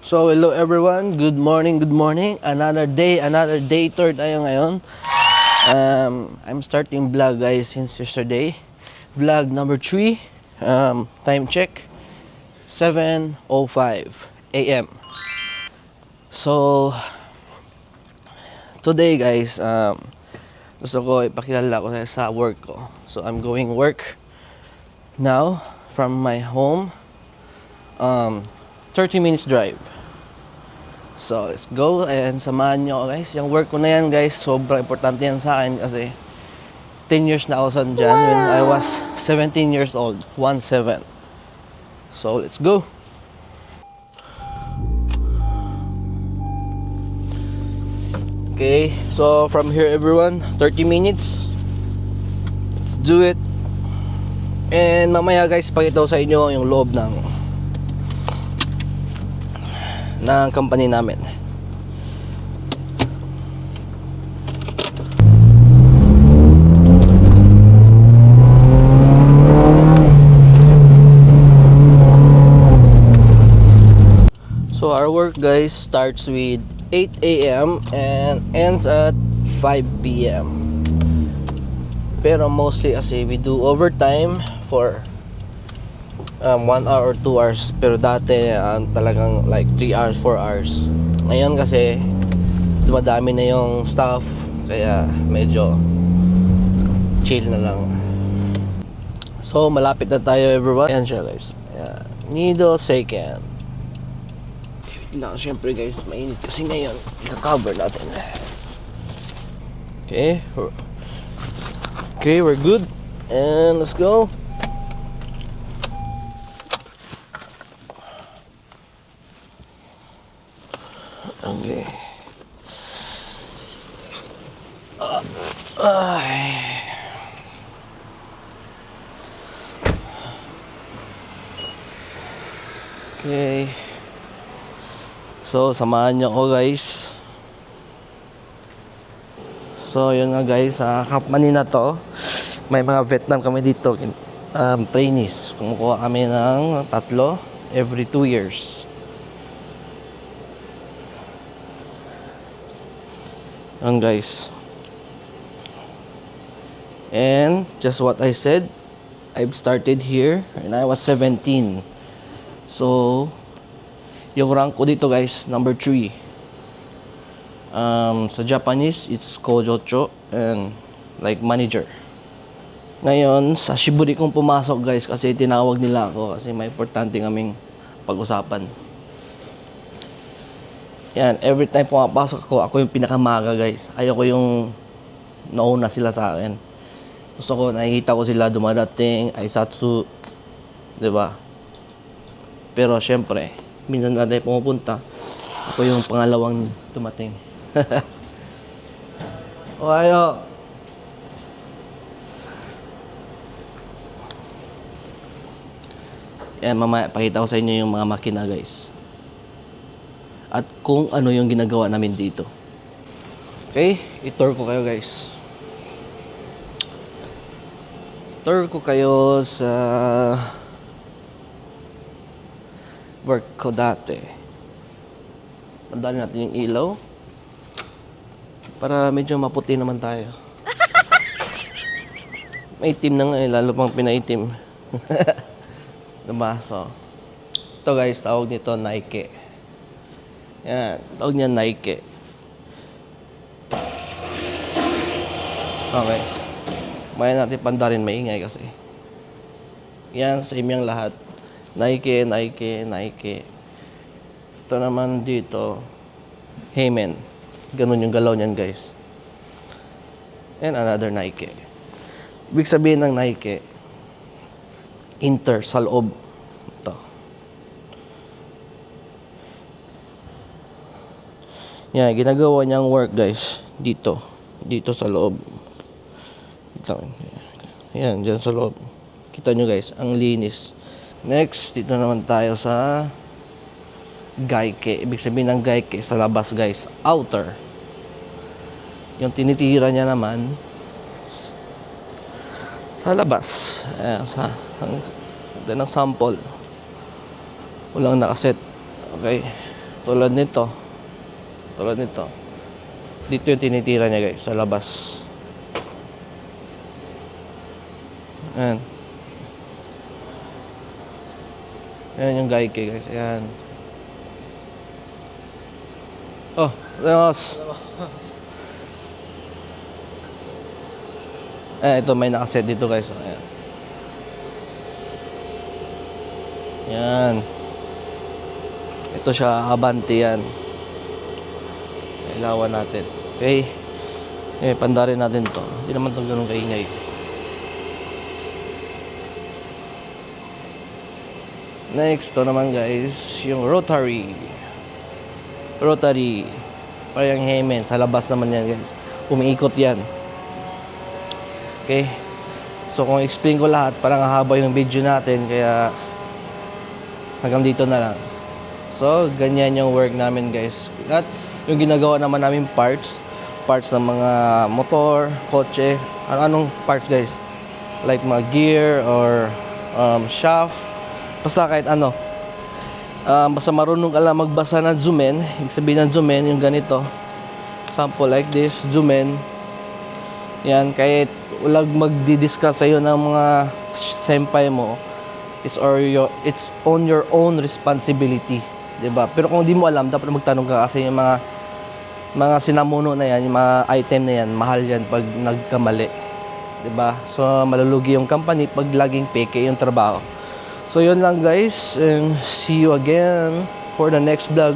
So, hello everyone. Good morning, good morning. Another day tour tayo ngayon. I'm starting vlog guys since yesterday. Vlog number 3. Time check. 7:05 a.m. So, today guys, gusto ko ipakilala ko sa work ko. So, I'm going work now from my home. 30 minutes drive. So, let's go and samahan nyo guys. Yung work ko na yan guys, sobrang importante yan sa akin kasi 10 years na ako sa dyan when I was 17 years old. 1-7. So, let's go. Okay, so from here everyone, 30 minutes. Let's do it. And mamaya guys, pakita ko sa inyo yung loob ng company namin. So our work guys starts with 8 a.m. and ends at 5 p.m. Pero mostly kasi we do overtime for 1 hour or 2 hours. Pero dati talagang like 3 hours, 4 hours. Ngayon kasi dumadami na yung staff, kaya medyo chill na lang. So malapit na tayo everyone. Ayan siya guys. Ayan. Nido second. Wait lang, syempre guys, mainit kasi ngayon. I-cover natin. Okay, we're good. And let's go. Okay. Okay. So, samahan niyo ako guys. So, yun nga guys, sa company na to, may mga Vietnam kami dito, trainees. Kumukuha kami ng 3 every 2 years. Yan guys. And just what I said, I've started here and I was 17. So yung rank ko dito guys, number 3. Sa Japanese it's Kojocho and like manager. Ngayon sa Shiburi kong pumasok guys kasi tinawag nila ako kasi may importante kaming pag-usapan. Yan, every time pumapasok ako yung pinakamaga guys. Ayoko yung nauna sila sa akin. Gusto ko, nakikita ko sila dumadating, aisatsu, diba? Pero syempre, minsan na tayo pumupunta, ako yung pangalawang dumating. Ohayo! Yan, mamaya, pakita ko sa inyo yung mga makina guys. At kung ano yung ginagawa namin dito. Okay, i-tour ko kayo guys. Tour ko kayo sa work ko dati. Mandali natin yung ilaw para medyo maputi naman tayo. May itim na nga eh, lalo pang pinaitim. Diba? So, ito guys, tawag nito Nike. Yan, tawag niya Nike. Okay. Maya natin pandarin maingay kasi. Yan, same yung lahat. Nike, Nike, Nike. Ito naman dito, Heyman. Ganun yung galaw niyan guys. And another Nike. Ibig sabihin ng Nike, Inter sa loob. Ito. Yan, ginagawa niyang work guys. Dito sa loob. Yan, dyan sa loob. Kita nyo guys, ang linis. Next, dito naman tayo sa Gaike. Ibig sabihin ng Gaike sa labas guys, outer. Yung tinitira niya naman sa labas. Ayan, ng sample. Walang nakaset. Okay. Tulad nito. Dito yung tinitira niya guys, sa labas. Ayan. Ayan yung gaike guys. Ayan. Oh, Ramos. Ito may nakaset dito guys. Ayan. Yan. Ito siya, Abante yan. Ilawan natin. Okay. Pandarin natin to. Hindi naman to ganun kaingay. Next, to naman guys, yung rotary. Parang hemen. Sa labas naman yan guys. Umiikot yan. Okay. So kung explain ko lahat, parang haba yung video natin. Kaya hanggang dito na lang. So, ganyan yung work namin guys. At yung ginagawa naman namin parts ng mga motor, kotse, anong parts guys. Like mga gear or shaft. Basta kahit ano. Basta marunong ka lang magbasa ng zoom in. Ibig sabihin ng zoom in, yung ganito. Sample like this, zoom in. Yan, kahit walang magdi-discuss sa'yo ng mga senpai mo, it's on your own responsibility, 'di ba? Pero kung di mo alam, dapat magtanong ka kasi yung mga sinamuno na yan, yung mga item na yan, mahal yan pag nagkamali, 'di ba? So malulugi yung company pag laging peke yung trabaho. So yun lang guys, and see you again for the next vlog.